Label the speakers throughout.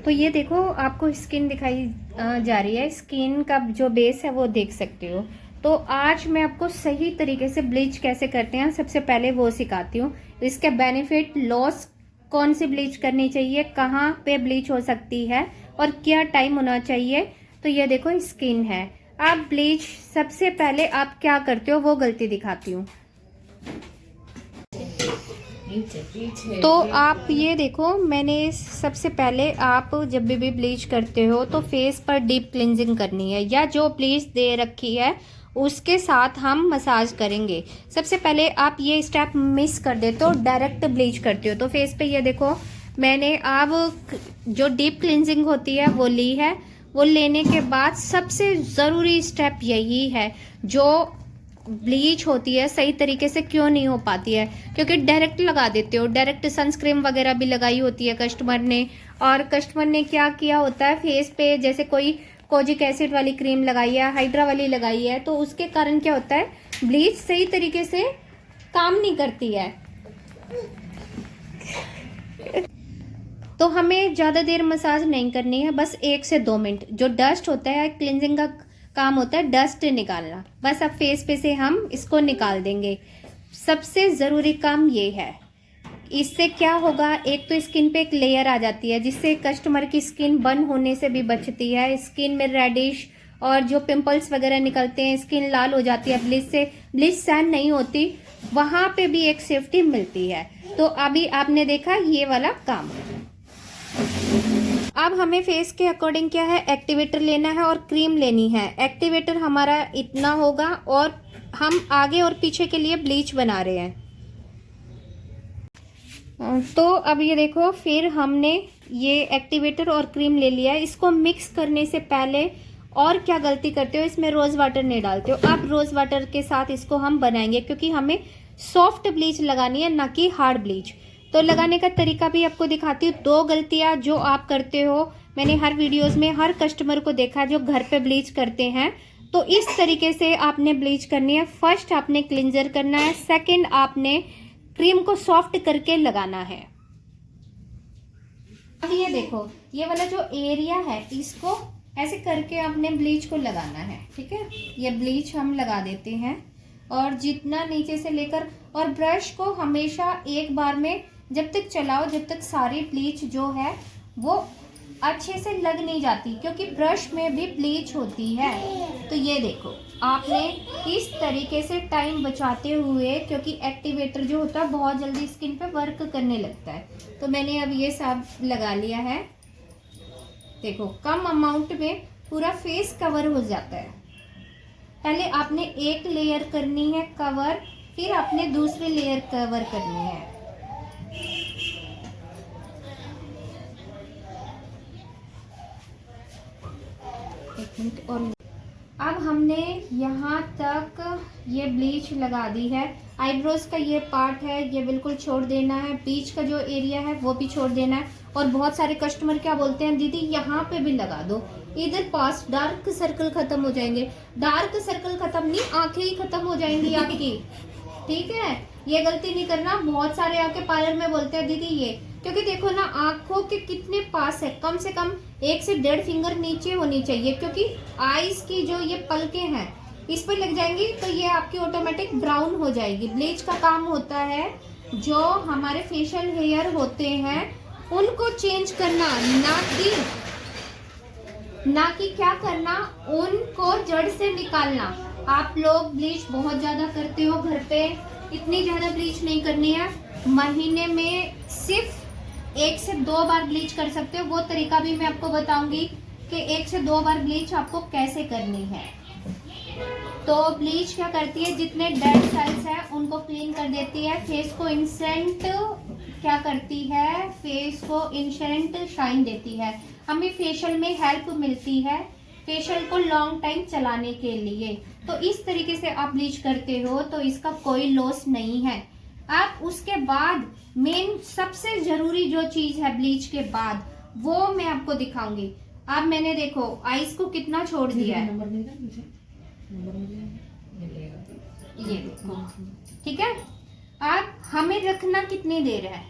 Speaker 1: तो ये देखो आपको स्किन दिखाई जा रही है, स्किन का जो बेस है वो देख सकते हो। तो आज मैं आपको सही तरीके से ब्लीच कैसे करते हैं सबसे पहले वो सिखाती हूँ। इसके बेनिफिट, लॉस, कौन सी ब्लीच करनी चाहिए, कहाँ पे ब्लीच हो सकती है और क्या टाइम होना चाहिए। तो ये देखो स्किन है। आप ब्लीच सबसे पहले आप क्या करते हो वो गलती दिखाती हूँ। तो आप ये देखो, मैंने सबसे पहले आप जब भी ब्लीच करते हो तो फेस पर डीप क्लिनजिंग करनी है, या जो ब्लीच दे रखी है उसके साथ हम मसाज करेंगे। सबसे पहले आप ये स्टेप मिस कर देते हो, डायरेक्ट ब्लीच करते हो। तो फेस पे ये देखो मैंने अब जो डीप क्लिनजिंग होती है वो ली है। वो लेने के बाद सबसे ज़रूरी स्टेप यही है, जो ब्लीच होती है सही तरीके से क्यों नहीं हो पाती है, क्योंकि डायरेक्ट लगा देते हो। डायरेक्ट सनस्क्रीन वगैरह भी लगाई होती है कस्टमर ने, और कस्टमर ने क्या किया होता है फेस पे, जैसे कोई कोजिक एसिड वाली क्रीम लगाई है, हाइड्रा वाली लगाई है, तो उसके कारण क्या होता है ब्लीच सही तरीके से काम नहीं करती है। तो हमें ज़्यादा देर मसाज नहीं करनी है, बस 1 से 2 मिनट। जो डस्ट होता है, क्लिनजिंग का काम होता है डस्ट निकालना, बस अब फेस पे से हम इसको निकाल देंगे। सबसे ज़रूरी काम ये है। इससे क्या होगा, एक तो स्किन पे एक लेयर आ जाती है जिससे कस्टमर की स्किन बर्न होने से भी बचती है। स्किन में रेडिश और जो पिंपल्स वगैरह निकलते हैं, स्किन लाल हो जाती है ब्लीच से, ब्लीच सहन नहीं होती, वहाँ पे भी एक सेफ्टी मिलती है। तो अभी आपने देखा ये वाला काम। अब हमें फेस के अकॉर्डिंग क्या है, एक्टिवेटर लेना है और क्रीम लेनी है। एक्टिवेटर हमारा इतना होगा और हम आगे और पीछे के लिए ब्लीच बना रहे हैं। तो अब ये देखो, फिर हमने ये एक्टिवेटर और क्रीम ले लिया है। इसको मिक्स करने से पहले और क्या गलती करते हो, इसमें रोज़ वाटर नहीं डालते हो। अब रोज़ वाटर के साथ इसको हम बनाएंगे, क्योंकि हमें सॉफ्ट ब्लीच लगानी है, ना कि हार्ड ब्लीच। तो लगाने का तरीका भी आपको दिखाती हूँ। 2 गलतियाँ जो आप करते हो, मैंने हर वीडियोस में हर कस्टमर को देखा जो घर पे ब्लीच करते हैं। तो इस तरीके से आपने ब्लीच करनी है। फर्स्ट आपने क्लिंजर करना है, सेकंड आपने क्रीम को सॉफ्ट करके लगाना है। अब ये देखो, ये वाला जो एरिया है इसको ऐसे करके आपने ब्लीच को लगाना है, ठीक है। ये ब्लीच हम लगा देते हैं, और जितना नीचे से लेकर, और ब्रश को हमेशा एक बार में जब तक चलाओ जब तक सारी ब्लीच जो है वो अच्छे से लग नहीं जाती, क्योंकि ब्रश में भी ब्लीच होती है। तो ये देखो आपने इस तरीके से टाइम बचाते हुए, क्योंकि एक्टिवेटर जो होता है बहुत जल्दी स्किन पे वर्क करने लगता है। तो मैंने अब ये सब लगा लिया है। देखो कम अमाउंट में पूरा फेस कवर हो जाता है। पहले आपने एक लेयर करनी है कवर, फिर आपने दूसरी लेयर कवर करनी है। एक मिनट और। अब हमने यहाँ तक ये ब्लीच लगा दी है। आईब्रोज का ये पार्ट है ये बिल्कुल छोड़ देना है, बीच का जो एरिया है वो भी छोड़ देना है। और बहुत सारे कस्टमर क्या बोलते हैं, दीदी यहाँ पे भी लगा दो, इधर पास डार्क सर्कल खत्म हो जाएंगे। डार्क सर्कल खत्म नहीं, आंखें ही खत्म हो जाएंगी आपकी, ठीक है। ये गलती नहीं करना। बहुत सारे आके पार्लर में बोलते हैं दीदी ये, क्योंकि देखो ना आंखों के कितने पास है, कम से कम 1 से 1.5 फिंगर नीचे होनी चाहिए, क्योंकि आईज की जो ये पलकें हैं इस पर लग जाएंगी तो ये आपकी ऑटोमेटिक ब्राउन हो जाएगी। ब्लीच का काम होता है जो हमारे फेशियल हेयर होते हैं उनको चेंज करना, ना कि क्या करना, उनको जड़ से निकालना। आप लोग ब्लीच बहुत ज्यादा करते हो घर पे, इतनी ज्यादा ब्लीच नहीं करनी है। महीने में सिर्फ 1 से 2 बार ब्लीच कर सकते हो। वो तरीका भी मैं आपको बताऊंगी कि 1 से 2 बार ब्लीच आपको कैसे करनी है। तो ब्लीच क्या करती है, जितने डेड सेल्स हैं उनको क्लीन कर देती है। फेस को इंस्टेंट क्या करती है, फेस को इंस्टेंट शाइन देती है। हमें फेशियल में हेल्प मिलती है फेशियल को लॉन्ग टाइम चलाने के लिए। तो इस तरीके से आप ब्लीच करते हो तो इसका कोई लॉस नहीं है। आप उसके बाद मेन सबसे जरूरी जो चीज है ब्लीच के बाद, वो मैं आपको दिखाऊंगी। अब मैंने देखो आईज को कितना छोड़ दिया है, ये देखो, ठीक है। अब हमें रखना कितनी देर है,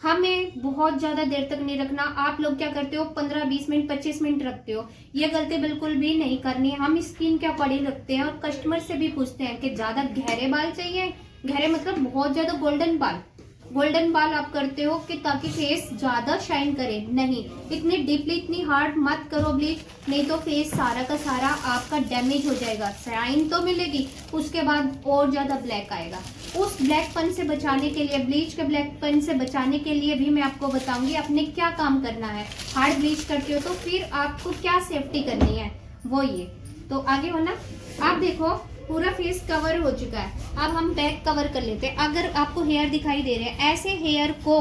Speaker 1: हमें बहुत ज़्यादा देर तक नहीं रखना। आप लोग क्या करते हो, 15-20 मिनट 25 मिनट रखते हो। ये गलती बिल्कुल भी नहीं करनी है। हम स्किन के अकॉर्डिंग रखते हैं और कस्टमर से भी पूछते हैं कि ज़्यादा गहरे बाल चाहिए, गहरे मतलब बहुत ज़्यादा गोल्डन बाल आप करते हो कि ताकि फेस ज़्यादा शाइन करे। नहीं, इतनी डीपली इतनी हार्ड मत करो ब्लीच, नहीं तो फेस सारा का सारा आपका डैमेज हो जाएगा। शाइन तो मिलेगी, उसके बाद और ज़्यादा ब्लैक आएगा। उस ब्लैकपन से बचाने के लिए, ब्लीच के ब्लैकपन से बचाने के लिए भी मैं आपको बताऊंगी आपने क्या काम करना है। हार्ड ब्लीच करते हो तो फिर आपको क्या सेफ्टी करनी है वो ये। तो आगे हो ना, आप देखो पूरा फेस कवर हो चुका है। अब हम बैक कवर कर लेते हैं। अगर आपको हेयर दिखाई दे रहे हैं, ऐसे हेयर को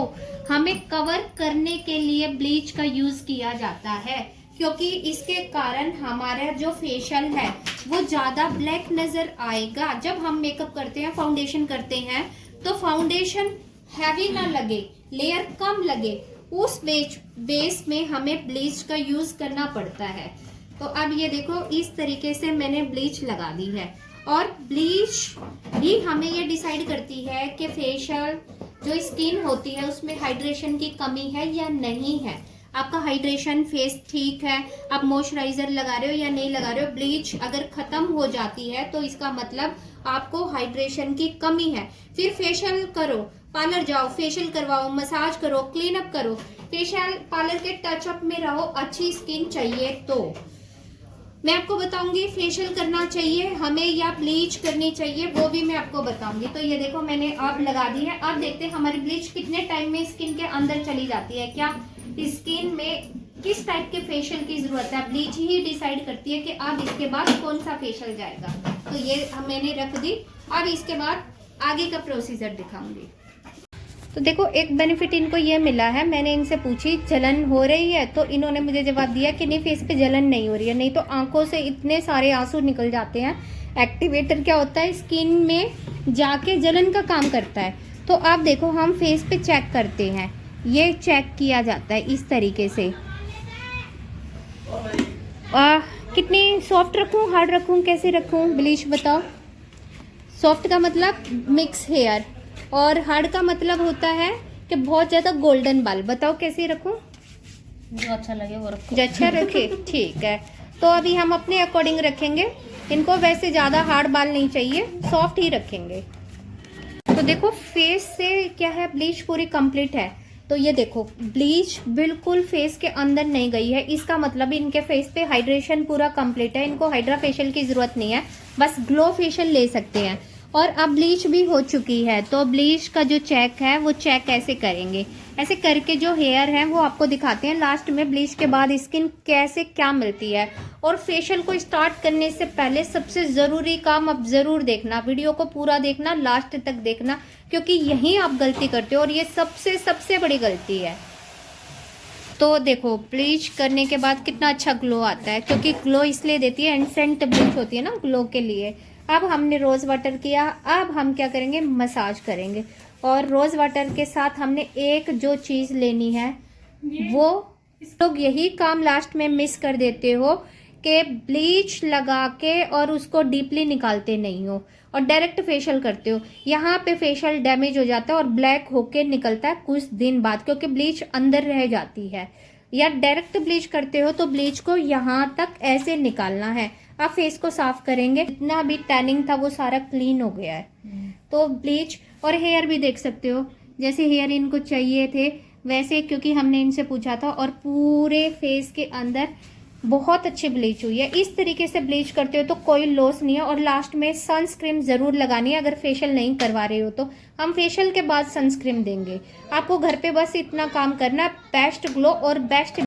Speaker 1: हमें कवर करने के लिए ब्लीच का यूज किया जाता है, क्योंकि इसके कारण हमारा जो फेशियल है वो ज्यादा ब्लैक नजर आएगा। जब हम मेकअप करते हैं, फाउंडेशन करते हैं, तो फाउंडेशन हैवी ना लगे, लेयर कम लगे, उस बेस में हमें ब्लीच का यूज करना पड़ता है। तो अब ये देखो, इस तरीके से मैंने ब्लीच लगा दी है। और ब्लीच भी हमें ये डिसाइड करती है कि फेशियल जो स्किन होती है उसमें हाइड्रेशन की कमी है या नहीं है। आपका हाइड्रेशन फेस ठीक है, आप मॉइस्चराइजर लगा रहे हो या नहीं लगा रहे हो, ब्लीच अगर खत्म हो जाती है तो इसका मतलब आपको हाइड्रेशन की कमी है। फिर फेशियल करो, पार्लर जाओ, फेशियल करवाओ, मसाज करो, क्लीन अप करो, फेशियल पार्लर के टचअप में रहो। अच्छी स्किन चाहिए तो मैं आपको बताऊंगी फेशियल करना चाहिए हमें या ब्लीच करनी चाहिए, वो भी मैं आपको बताऊंगी। तो ये देखो मैंने अब लगा दी है। अब देखते हैं हमारी ब्लीच कितने टाइम में स्किन के अंदर चली जाती है, क्या स्किन में किस टाइप के फेशियल की जरूरत है। ब्लीच ही डिसाइड करती है कि अब इसके बाद कौन सा फेशियल जाएगा। तो ये मैंने रख दी। अब इसके बाद आगे का प्रोसीजर दिखाऊंगी। तो देखो एक बेनिफिट इनको ये मिला है, मैंने इनसे पूछी जलन हो रही है, तो इन्होंने मुझे जवाब दिया कि नहीं फेस पे जलन नहीं हो रही है। नहीं तो आंखों से इतने सारे आंसू निकल जाते हैं। एक्टिवेटर क्या होता है, स्किन में जाके जलन का काम करता है। तो आप देखो हम फेस पे चेक करते हैं, ये चेक किया जाता है इस तरीके से। कितनी सॉफ्ट रखूं, हार्ड रखूं, कैसे रखूं, ब्लीच बताओ। सॉफ्ट का मतलब मिक्स हेयर और हार्ड का मतलब होता है कि बहुत ज़्यादा गोल्डन बाल। बताओ कैसे रखूं,
Speaker 2: जो अच्छा लगे वो रखो।
Speaker 1: जो अच्छा रखे, ठीक है। तो अभी हम अपने अकॉर्डिंग रखेंगे इनको, वैसे ज़्यादा हार्ड बाल नहीं चाहिए, सॉफ्ट ही रखेंगे। तो देखो फेस से क्या है, ब्लीच पूरी कंप्लीट है। तो ये देखो ब्लीच बिल्कुल फेस के अंदर नहीं गई है, इसका मतलब इनके फेस पे हाइड्रेशन पूरा कंप्लीट है। इनको हाइड्रा फेशियल की जरूरत नहीं है, बस ग्लो फेशियल ले सकते हैं। और अब ब्लीच भी हो चुकी है, तो ब्लीच का जो चेक है वो चेक ऐसे करेंगे, ऐसे करके जो हेयर है वो आपको दिखाते हैं लास्ट में ब्लीच के बाद स्किन कैसे क्या मिलती है। और फेशियल को स्टार्ट करने से पहले सबसे ज़रूरी काम अब ज़रूर देखना, वीडियो को पूरा देखना, लास्ट तक देखना, क्योंकि यहीं आप गलती करते हो और ये सबसे बड़ी गलती है। तो देखो ब्लीच करने के बाद कितना अच्छा ग्लो आता है, क्योंकि ग्लो इसलिए देती है, इंस्टेंट ब्लीच होती है ना ग्लो के लिए। अब हमने रोज़ वाटर किया, अब हम क्या करेंगे, मसाज करेंगे। और रोज़ वाटर के साथ हमने एक जो चीज़ लेनी है वो, लोग यही काम लास्ट में मिस कर देते हो कि ब्लीच लगा के और उसको डीपली निकालते नहीं हो और डायरेक्ट फेशियल करते हो। यहाँ पे फेशियल डैमेज हो जाता है और ब्लैक होके निकलता है कुछ दिन बाद, क्योंकि ब्लीच अंदर रह जाती है। या डायरेक्ट ब्लीच करते हो तो ब्लीच को यहाँ तक ऐसे निकालना है। आप फेस को साफ करेंगे, जितना भी टैनिंग था वो सारा क्लीन हो गया है। तो ब्लीच और हेयर भी देख सकते हो, जैसे हेयर इनको चाहिए थे वैसे, क्योंकि हमने इनसे पूछा था, और पूरे फेस के अंदर बहुत अच्छी ब्लीच हुई है। इस तरीके से ब्लीच करते हो तो कोई लॉस नहीं है। और लास्ट में सनस्क्रीन जरूर लगानी है, अगर फेशियल नहीं करवा रहे हो तो हम फेशियल के बाद सनस्क्रीन देंगे आपको। घर पे बस इतना काम करना, बेस्ट ग्लो और बेस्ट